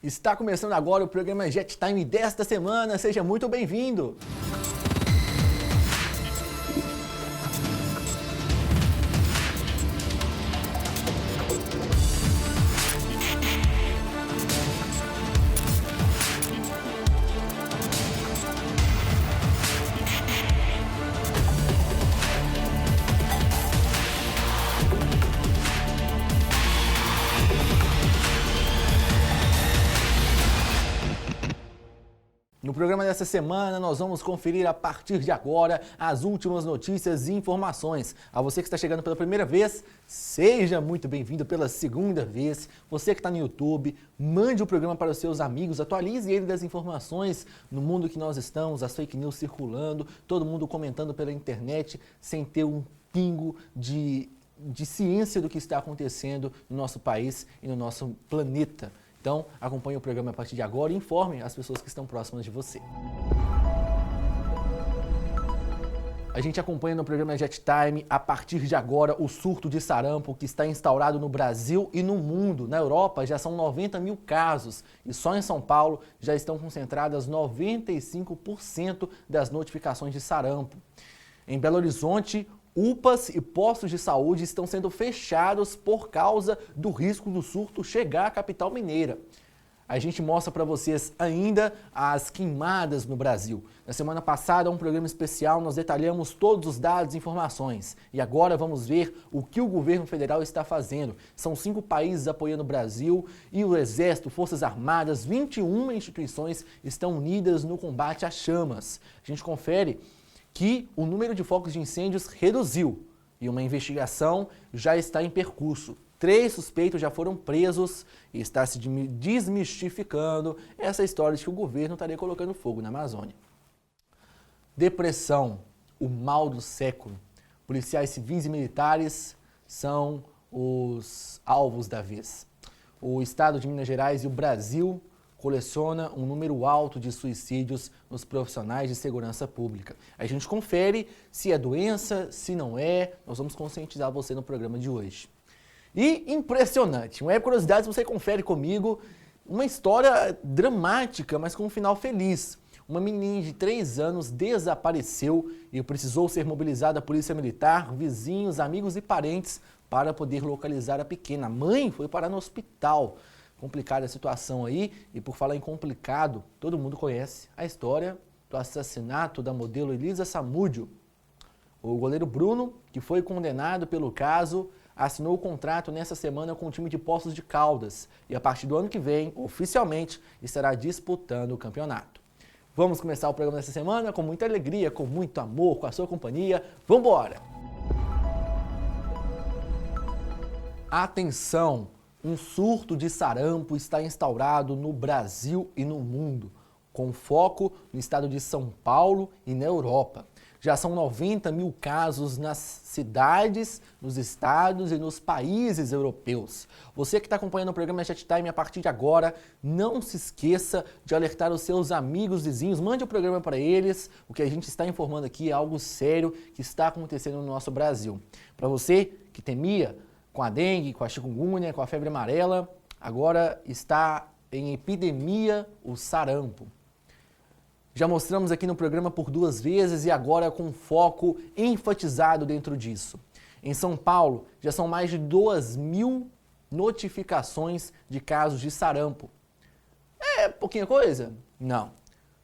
Está começando agora o programa Jet Time desta semana, seja muito bem-vindo! No programa dessa semana, nós vamos conferir a partir de agora as últimas notícias e informações. A você que está chegando pela primeira vez, seja muito bem-vindo pela segunda vez. Você que está no YouTube, mande o programa para os seus amigos, atualize ele das informações no mundo que nós estamos, as fake news circulando, todo mundo comentando pela internet, sem ter um pingo de ciência do que está acontecendo no nosso país e no nosso planeta. Então, acompanhe o programa a partir de agora e informe as pessoas que estão próximas de você. A gente acompanha no programa Jet Time, a partir de agora, o surto de sarampo que está instaurado no Brasil e no mundo. Na Europa já são 90 mil casos e só em São Paulo já estão concentradas 95% das notificações de sarampo. Em Belo Horizonte, UPAs e postos de saúde estão sendo fechados por causa do risco do surto chegar à capital mineira. A gente mostra para vocês ainda as queimadas no Brasil. Na semana passada, um programa especial, nós detalhamos todos os dados e informações. E agora vamos ver o que o governo federal está fazendo. São 5 países apoiando o Brasil e o Exército, Forças Armadas, 21 instituições estão unidas no combate às chamas. A gente confere que o número de focos de incêndios reduziu e uma investigação já está em percurso. 3 suspeitos já foram presos e está se desmistificando essa história de que o governo estaria colocando fogo na Amazônia. Depressão, o mal do século. Policiais civis e militares são os alvos da vez. O estado de Minas Gerais e o Brasil coleciona um número alto de suicídios nos profissionais de segurança pública. A gente confere se é doença, se não é, nós vamos conscientizar você no programa de hoje. E impressionante, um Web Curiosidades, você confere comigo uma história dramática, mas com um final feliz. Uma menina de 3 anos desapareceu e precisou ser mobilizada a polícia militar, vizinhos, amigos e parentes para poder localizar a pequena. A mãe foi parar no hospital. Complicada a situação aí, e por falar em complicado, todo mundo conhece a história do assassinato da modelo Elisa Samúdio. O goleiro Bruno, que foi condenado pelo caso, assinou o contrato nessa semana com o time de Poços de Caldas e a partir do ano que vem, oficialmente, estará disputando o campeonato. Vamos começar o programa dessa semana com muita alegria, com muito amor, com a sua companhia. Vamos embora! Atenção! Um surto de sarampo está instaurado no Brasil e no mundo, com foco no estado de São Paulo e na Europa. Já são 90 mil casos nas cidades, nos estados e nos países europeus. Você que está acompanhando o programa Jet Time a partir de agora, não se esqueça de alertar os seus amigos vizinhos, mande o programa para eles. O que a gente está informando aqui é algo sério que está acontecendo no nosso Brasil. Para você que temia com a dengue, com a chikungunya, com a febre amarela, agora está em epidemia o sarampo. Já mostramos aqui no programa por 2 vezes e agora com foco enfatizado dentro disso. Em São Paulo, já são mais de 2.000 notificações de casos de sarampo. É pouquinha coisa? Não.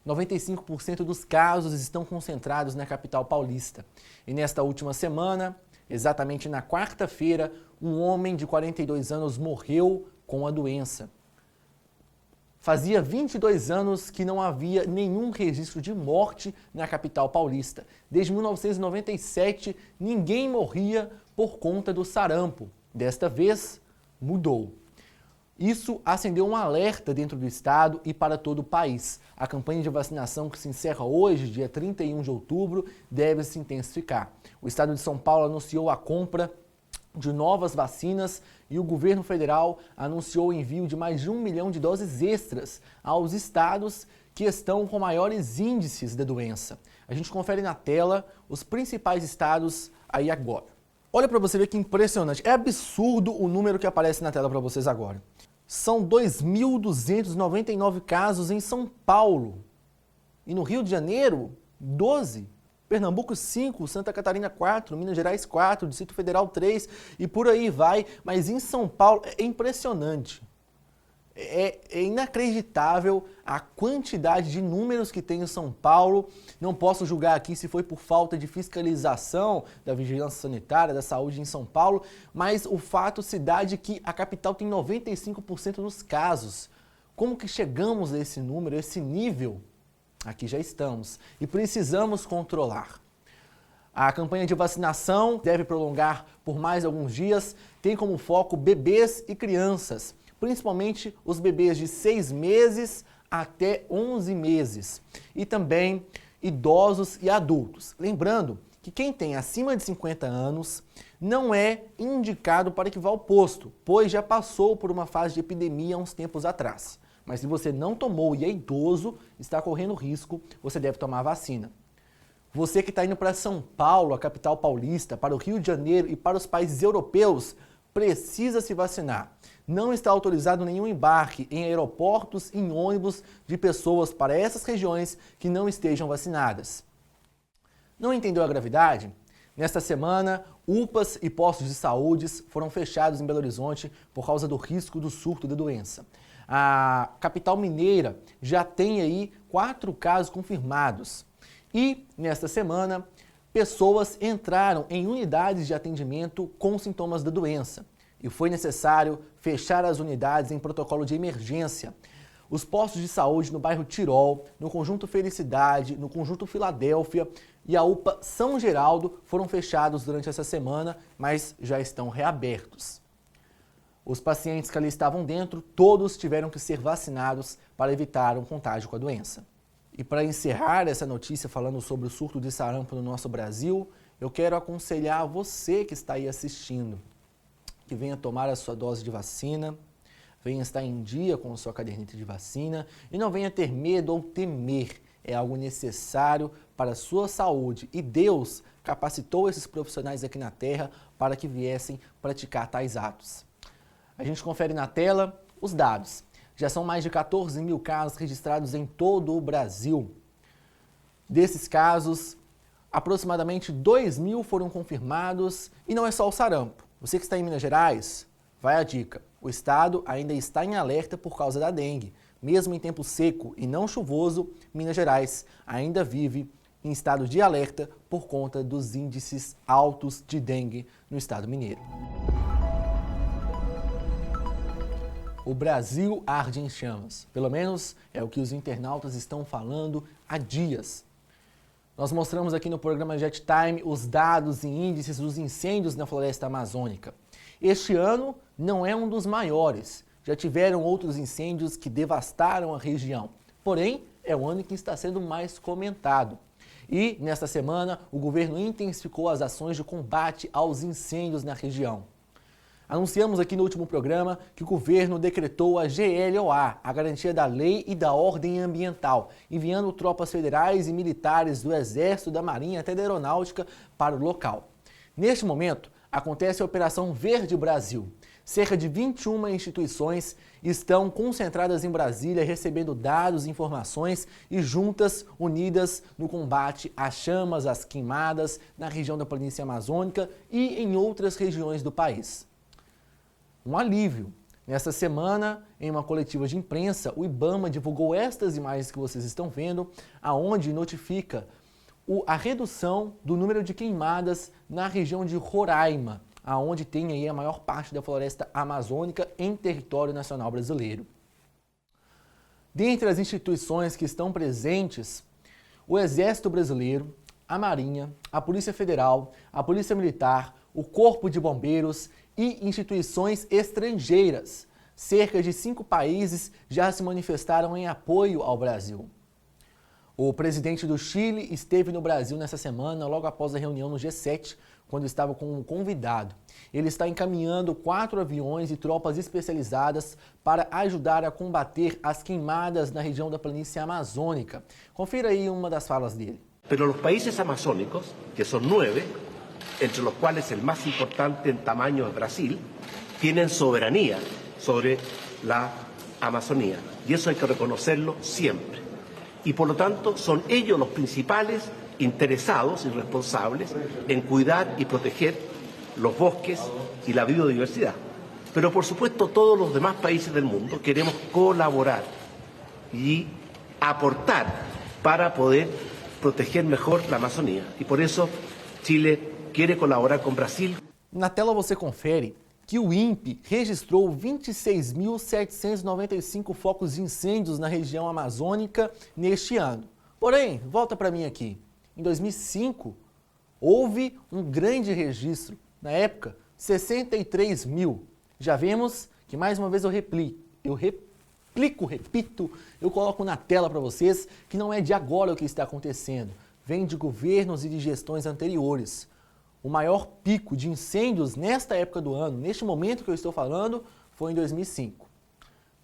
95% dos casos estão concentrados na capital paulista. E nesta última semana, exatamente na quarta-feira, um homem de 42 anos morreu com a doença. Fazia 22 anos que não havia nenhum registro de morte na capital paulista. Desde 1997, ninguém morria por conta do sarampo. Desta vez, mudou. Isso acendeu um alerta dentro do estado e para todo o país. A campanha de vacinação que se encerra hoje, dia 31 de outubro, deve se intensificar. O estado de São Paulo anunciou a compra de novas vacinas e o governo federal anunciou o envio de mais de 1 milhão de doses extras aos estados que estão com maiores índices da doença. A gente confere na tela os principais estados aí agora. Olha para você ver que impressionante, é absurdo o número que aparece na tela para vocês agora. São 2.299 casos em São Paulo. E no Rio de Janeiro, 12. Pernambuco, 5. Santa Catarina, 4. Minas Gerais, 4. Distrito Federal, 3. E por aí vai. Mas em São Paulo é impressionante. É inacreditável a quantidade de números que tem em São Paulo. Não posso julgar aqui se foi por falta de fiscalização da vigilância sanitária, da saúde em São Paulo, mas o fato se dá de que a capital tem 95% dos casos. Como que chegamos a esse número, a esse nível? Aqui já estamos e precisamos controlar. A campanha de vacinação deve prolongar por mais alguns dias, tem como foco bebês e crianças, principalmente os bebês de 6 meses até 11 meses e também idosos e adultos. Lembrando que quem tem acima de 50 anos não é indicado para que vá ao posto, pois já passou por uma fase de epidemia há uns tempos atrás. Mas se você não tomou e é idoso, está correndo risco, você deve tomar a vacina. Você que está indo para São Paulo, a capital paulista, para o Rio de Janeiro e para os países europeus, precisa se vacinar. Não está autorizado nenhum embarque em aeroportos e em ônibus de pessoas para essas regiões que não estejam vacinadas. Não entendeu a gravidade? Nesta semana, UPAs e postos de saúde foram fechados em Belo Horizonte por causa do risco do surto da doença. A capital mineira já tem aí 4 casos confirmados. E, nesta semana, pessoas entraram em unidades de atendimento com sintomas da doença. E foi necessário fechar as unidades em protocolo de emergência. Os postos de saúde no bairro Tirol, no Conjunto Felicidade, no Conjunto Filadélfia e a UPA São Geraldo foram fechados durante essa semana, mas já estão reabertos. Os pacientes que ali estavam dentro, todos tiveram que ser vacinados para evitar um contágio com a doença. E para encerrar essa notícia falando sobre o surto de sarampo no nosso Brasil, eu quero aconselhar você que está aí assistindo, que venha tomar a sua dose de vacina, venha estar em dia com a sua caderneta de vacina e não venha ter medo ou temer. É algo necessário para a sua saúde e Deus capacitou esses profissionais aqui na Terra para que viessem praticar tais atos. A gente confere na tela os dados. Já são mais de 14 mil casos registrados em todo o Brasil. Desses casos, aproximadamente 2 mil foram confirmados e não é só o sarampo. Você que está em Minas Gerais, vai a dica. O estado ainda está em alerta por causa da dengue. Mesmo em tempo seco e não chuvoso, Minas Gerais ainda vive em estado de alerta por conta dos índices altos de dengue no estado mineiro. O Brasil arde em chamas. Pelo menos é o que os internautas estão falando há dias. Nós mostramos aqui no programa Jet Time os dados e índices dos incêndios na floresta amazônica. Este ano não é um dos maiores. Já tiveram outros incêndios que devastaram a região. Porém, é o ano que está sendo mais comentado. E, nesta semana, o governo intensificou as ações de combate aos incêndios na região. Anunciamos aqui no último programa que o governo decretou a GLOA, a Garantia da Lei e da Ordem Ambiental, enviando tropas federais e militares do Exército, da Marinha até da Aeronáutica para o local. Neste momento, acontece a Operação Verde Brasil. Cerca de 21 instituições estão concentradas em Brasília, recebendo dados e informações e juntas, unidas no combate às chamas, às queimadas na região da planície amazônica e em outras regiões do país. Um alívio. Nesta semana, em uma coletiva de imprensa, o IBAMA divulgou estas imagens que vocês estão vendo, aonde notifica a redução do número de queimadas na região de Roraima, aonde tem aí a maior parte da floresta amazônica em território nacional brasileiro. Dentre as instituições que estão presentes, o Exército Brasileiro, a Marinha, a Polícia Federal, a Polícia Militar, o Corpo de Bombeiros e instituições estrangeiras. Cerca de 5 países já se manifestaram em apoio ao Brasil. O presidente do Chile esteve no Brasil nessa semana, logo após a reunião no G7, quando estava com um convidado. Ele está encaminhando 4 aviões e tropas especializadas para ajudar a combater as queimadas na região da planície amazônica. Confira aí uma das falas dele. Pero los países amazónicos, que son 9, entre los cuales el más importante en tamaño es Brasil, tienen soberanía sobre la Amazonía. Y eso hay que reconocerlo siempre. Y por lo tanto son ellos los principales interesados y responsables en cuidar y proteger los bosques y la biodiversidad. Pero por supuesto todos los demás países del mundo queremos colaborar y aportar para poder proteger mejor la Amazonía. E por isso Chile quer colaborar com o Brasil. Na tela você confere que o INPE registrou 26.795 focos de incêndios na região amazônica neste ano. Porém, volta para mim aqui. Em 2005, houve um grande registro. Na época, 63 mil. Já vemos que, mais uma vez, eu coloco na tela para vocês que não é de agora o que está acontecendo. Vem de governos e de gestões anteriores. O maior pico de incêndios nesta época do ano, neste momento que eu estou falando, foi em 2005.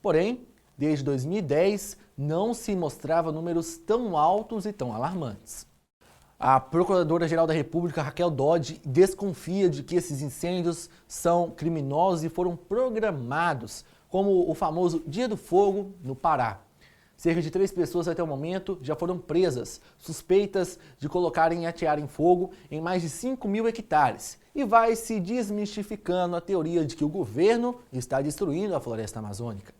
Porém, desde 2010, não se mostrava números tão altos e tão alarmantes. A Procuradora-Geral da República, Raquel Dodge, desconfia de que esses incêndios são criminosos e foram programados, como o famoso Dia do Fogo no Pará. Cerca de 3 pessoas até o momento já foram presas, suspeitas de colocarem e atearem fogo em mais de 5 mil hectares. E vai se desmistificando a teoria de que o governo está destruindo a floresta amazônica.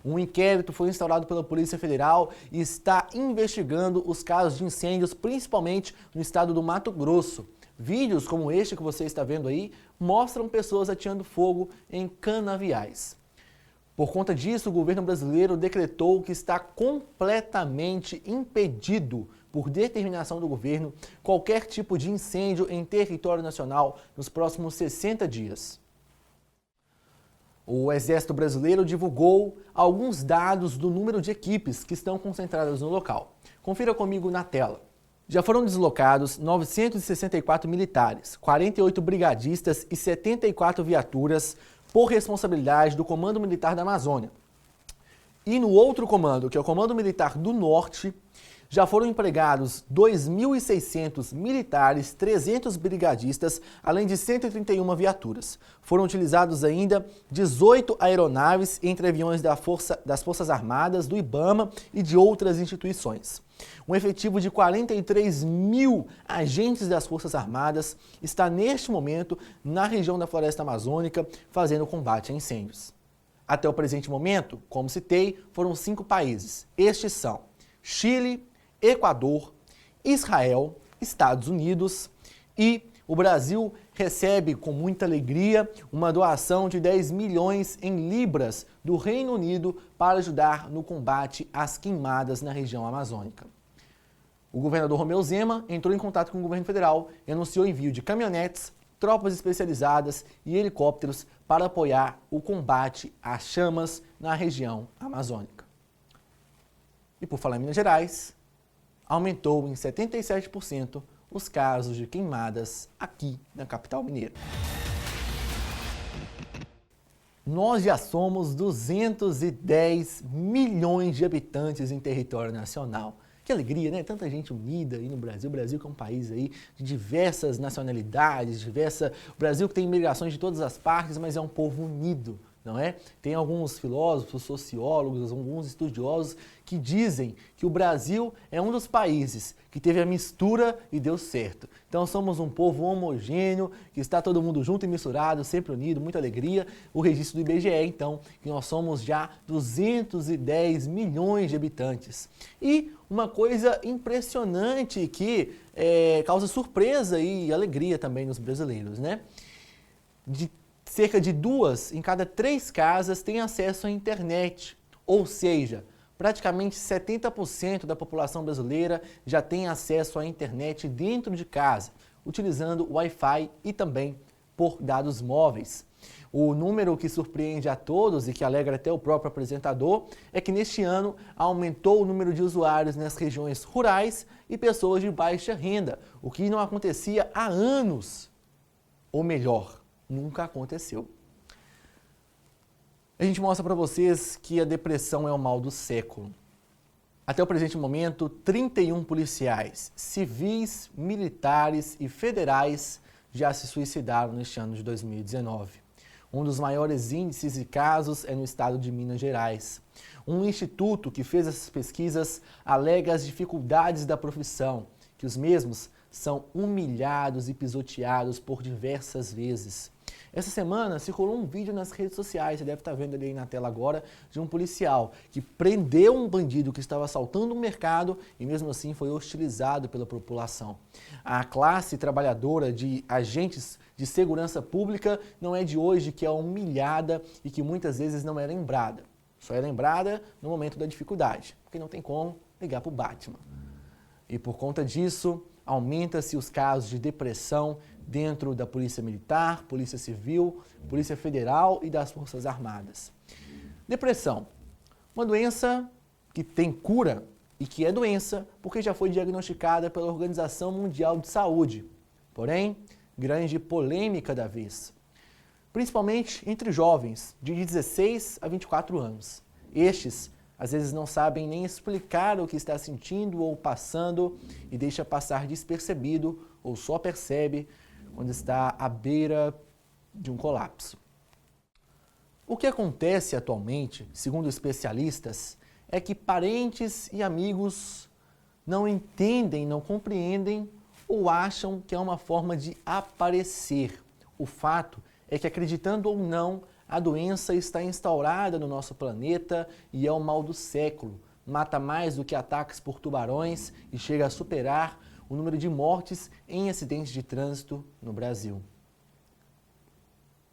Um inquérito foi instaurado pela Polícia Federal e está investigando os casos de incêndios, principalmente no estado do Mato Grosso. Vídeos como este que você está vendo aí mostram pessoas ateando fogo em canaviais. Por conta disso, o governo brasileiro decretou que está completamente impedido, por determinação do governo, qualquer tipo de incêndio em território nacional nos próximos 60 dias. O Exército Brasileiro divulgou alguns dados do número de equipes que estão concentradas no local. Confira comigo na tela. Já foram deslocados 964 militares, 48 brigadistas e 74 viaturas por responsabilidade do Comando Militar da Amazônia. E no outro comando, que é o Comando Militar do Norte, já foram empregados 2.600 militares, 300 brigadistas, além de 131 viaturas. Foram utilizados ainda 18 aeronaves entre aviões das Forças Armadas, do IBAMA e de outras instituições. Um efetivo de 43 mil agentes das Forças Armadas está neste momento na região da Floresta Amazônica fazendo combate a incêndios. Até o presente momento, como citei, foram 5 países. Estes são Chile, Equador, Israel, Estados Unidos e o Brasil recebe com muita alegria uma doação de 10 milhões em libras do Reino Unido para ajudar no combate às queimadas na região amazônica. O governador Romeu Zema entrou em contato com o governo federal e anunciou o envio de caminhonetes, tropas especializadas e helicópteros para apoiar o combate às chamas na região amazônica. E por falar em Minas Gerais, aumentou em 77% os casos de queimadas aqui na capital mineira. Nós já somos 210 milhões de habitantes em território nacional. Que alegria, né? Tanta gente unida aí no Brasil. O Brasil que é um país aí de diversas nacionalidades, o Brasil que tem imigrações de todas as partes, mas é um povo unido, não é? Tem alguns filósofos, sociólogos, alguns estudiosos que dizem que o Brasil é um dos países que teve a mistura e deu certo. Então somos um povo homogêneo, que está todo mundo junto e misturado, sempre unido, muita alegria. O registro do IBGE, então, que nós somos já 210 milhões de habitantes. E uma coisa impressionante que causa surpresa e alegria também nos brasileiros, né? Cerca de 2 em cada 3 casas têm acesso à internet, ou seja, praticamente 70% da população brasileira já tem acesso à internet dentro de casa, utilizando Wi-Fi e também por dados móveis. O número que surpreende a todos e que alegra até o próprio apresentador é que neste ano aumentou o número de usuários nas regiões rurais e pessoas de baixa renda, o que não acontecia há anos, ou melhor, nunca aconteceu. A gente mostra para vocês que a depressão é o mal do século. Até o presente momento, 31 policiais, civis, militares e federais já se suicidaram neste ano de 2019. Um dos maiores índices de casos é no estado de Minas Gerais. Um instituto que fez essas pesquisas alega as dificuldades da profissão, que os mesmos são humilhados e pisoteados por diversas vezes. Essa semana circulou um vídeo nas redes sociais, você deve estar vendo ali na tela agora, de um policial que prendeu um bandido que estava assaltando um mercado e mesmo assim foi hostilizado pela população. A classe trabalhadora de agentes de segurança pública não é de hoje que é humilhada e que muitas vezes não é lembrada. Só é lembrada no momento da dificuldade, porque não tem como ligar para o Batman. E por conta disso, aumenta-se os casos de depressão dentro da Polícia Militar, Polícia Civil, Polícia Federal e das Forças Armadas. Depressão, uma doença que tem cura e que é doença porque já foi diagnosticada pela Organização Mundial de Saúde. Porém, grande polêmica da vez, principalmente entre jovens de 16 a 24 anos. Estes às vezes não sabem nem explicar o que está sentindo ou passando e deixa passar despercebido ou só percebe quando está à beira de um colapso. O que acontece atualmente, segundo especialistas, é que parentes e amigos não entendem, não compreendem ou acham que é uma forma de aparecer. O fato é que, acreditando ou não, a doença está instaurada no nosso planeta e é o mal do século. Mata mais do que ataques por tubarões e chega a superar o número de mortes em acidentes de trânsito no Brasil.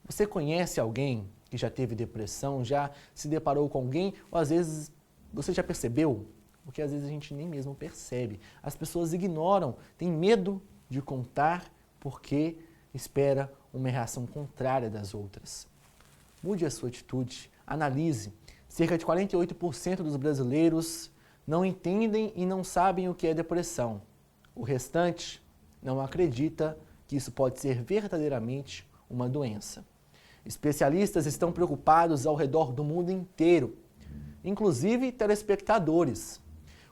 Você conhece alguém que já teve depressão, já se deparou com alguém, ou às vezes você já percebeu? Porque às vezes a gente nem mesmo percebe. As pessoas ignoram, têm medo de contar porque espera uma reação contrária das outras. Mude a sua atitude, analise. Cerca de 48% dos brasileiros não entendem e não sabem o que é depressão. O restante não acredita que isso pode ser verdadeiramente uma doença. Especialistas estão preocupados ao redor do mundo inteiro, inclusive telespectadores.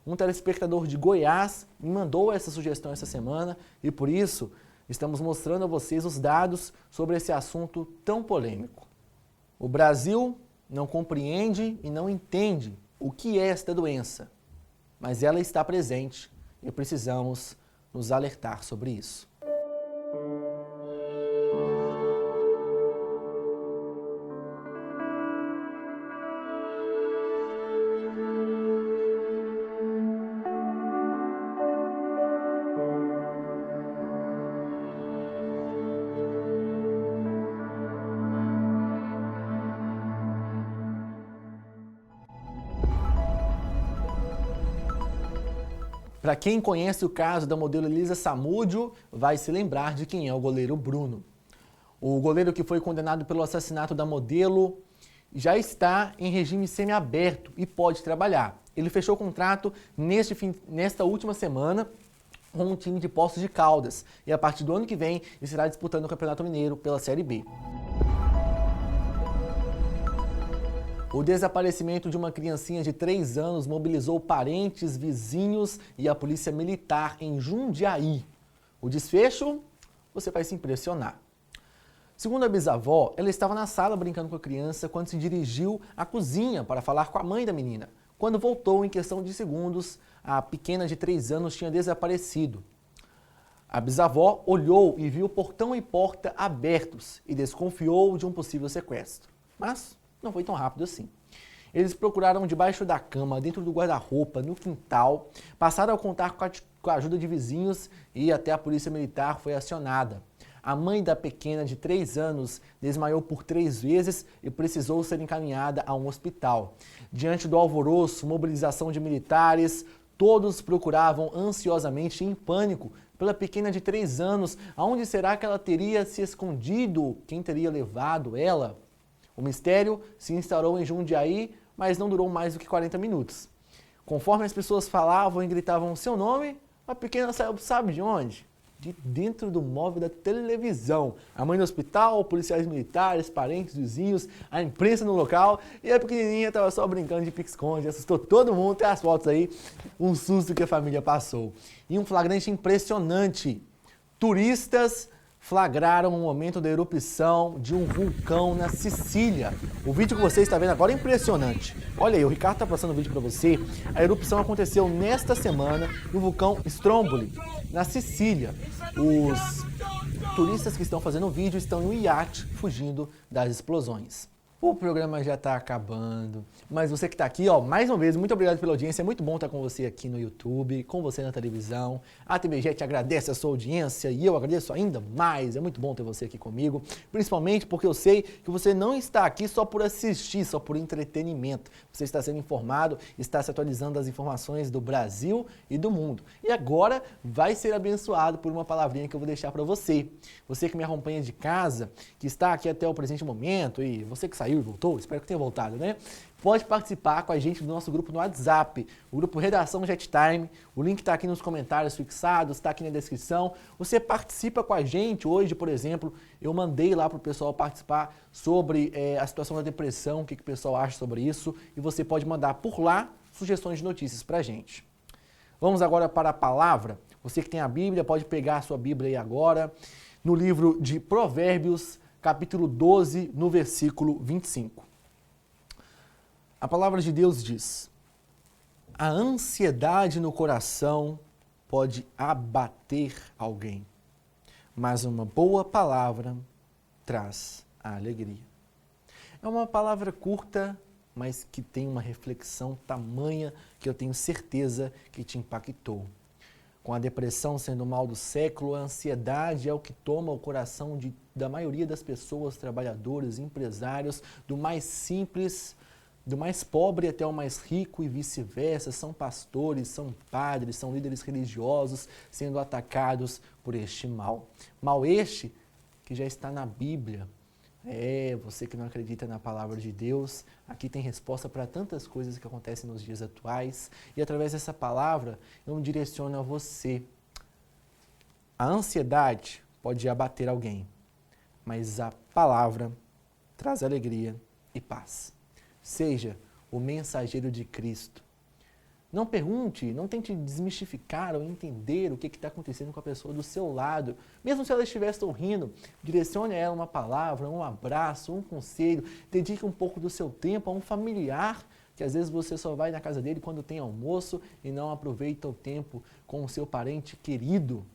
Um telespectador de Goiás me mandou essa sugestão essa semana e por isso estamos mostrando a vocês os dados sobre esse assunto tão polêmico. O Brasil não compreende e não entende o que é esta doença, mas ela está presente e precisamos nos alertar sobre isso. Para quem conhece o caso da modelo Elisa Samúdio, vai se lembrar de quem é o goleiro Bruno. O goleiro que foi condenado pelo assassinato da modelo já está em regime semiaberto e pode trabalhar. Ele fechou o contrato nesta última semana com um time de Poços de Caldas e a partir do ano que vem ele estará disputando o Campeonato Mineiro pela Série B. O desaparecimento de uma criancinha de 3 anos mobilizou parentes, vizinhos e a polícia militar em Jundiaí. O desfecho, você vai se impressionar. Segundo a bisavó, ela estava na sala brincando com a criança quando se dirigiu à cozinha para falar com a mãe da menina. Quando voltou, em questão de segundos, a pequena de 3 anos tinha desaparecido. A bisavó olhou e viu portão e porta abertos e desconfiou de um possível sequestro. Mas não foi tão rápido assim. Eles procuraram debaixo da cama, dentro do guarda-roupa, no quintal, passaram a contar com a ajuda de vizinhos e até a polícia militar foi acionada. A mãe da pequena de 3 anos desmaiou por 3 vezes e precisou ser encaminhada a um hospital. Diante do alvoroço, mobilização de militares, todos procuravam ansiosamente, em pânico, pela pequena de 3 anos. Aonde será que ela teria se escondido? Quem teria levado ela? O mistério se instaurou em Jundiaí, mas não durou mais do que 40 minutos. Conforme as pessoas falavam e gritavam seu nome, a pequena saiu, sabe de onde? De dentro do móvel da televisão. A mãe no hospital, policiais militares, parentes, vizinhos, a imprensa no local e a pequenininha estava só brincando de pique-esconde, assustou todo mundo, tem as fotos aí, um susto que a família passou. E um flagrante impressionante. Turistas flagraram o momento da erupção de um vulcão na Sicília. O vídeo que você está vendo agora é impressionante. Olha aí, o Ricardo está passando o vídeo para você. A erupção aconteceu nesta semana no vulcão Stromboli, na Sicília. Os turistas que estão fazendo o vídeo estão em um iate fugindo das explosões. O programa já está acabando, mas você que está aqui, mais uma vez, muito obrigado pela audiência. É muito bom estar com você aqui no YouTube, com você na televisão. A TVG te agradece a sua audiência e eu agradeço ainda mais. É muito bom ter você aqui comigo, principalmente porque eu sei que você não está aqui só por assistir, só por entretenimento. Você está sendo informado, está se atualizando das informações do Brasil e do mundo. E agora vai ser abençoado por uma palavrinha que eu vou deixar para você. Você que me acompanha de casa, que está aqui até o presente momento e você que saiu e voltou, espero que tenha voltado, né? Pode participar com a gente do nosso grupo no WhatsApp, o grupo Redação Jet Time. O link está aqui nos comentários fixados, está aqui na descrição. Você participa com a gente. Hoje, por exemplo, eu mandei lá para o pessoal participar sobre a situação da depressão, o que o pessoal acha sobre isso. E você pode mandar por lá sugestões de notícias para a gente. Vamos agora para a palavra. Você que tem a Bíblia, pode pegar a sua Bíblia aí agora. No livro de Provérbios, capítulo 12, no versículo 25. A palavra de Deus diz: a ansiedade no coração pode abater alguém, mas uma boa palavra traz a alegria. É uma palavra curta, mas que tem uma reflexão tamanha que eu tenho certeza que te impactou. Com a depressão sendo o mal do século, a ansiedade é o que toma o coração da maioria das pessoas, trabalhadores, empresários, do mais simples, do mais pobre até o mais rico e vice-versa. São pastores, são padres, são líderes religiosos sendo atacados por este mal. Mal este que já está na Bíblia. Você que não acredita na palavra de Deus, aqui tem resposta para tantas coisas que acontecem nos dias atuais. E através dessa palavra, eu me direciono a você. A ansiedade pode abater alguém, mas a palavra traz alegria e paz. Seja o mensageiro de Cristo. Não pergunte, não tente desmistificar ou entender o que está acontecendo com a pessoa do seu lado. Mesmo se ela estiver sorrindo, direcione a ela uma palavra, um abraço, um conselho. Dedique um pouco do seu tempo a um familiar, que às vezes você só vai na casa dele quando tem almoço e não aproveita o tempo com o seu parente querido.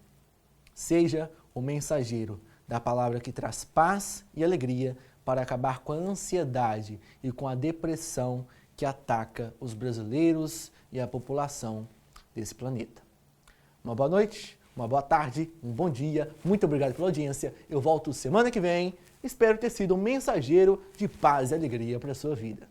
Seja o mensageiro da palavra que traz paz e alegria para acabar com a ansiedade e com a depressão que ataca os brasileiros e a população desse planeta. Uma boa noite, uma boa tarde, um bom dia, muito obrigado pela audiência. Eu volto semana que vem, espero ter sido um mensageiro de paz e alegria para a sua vida.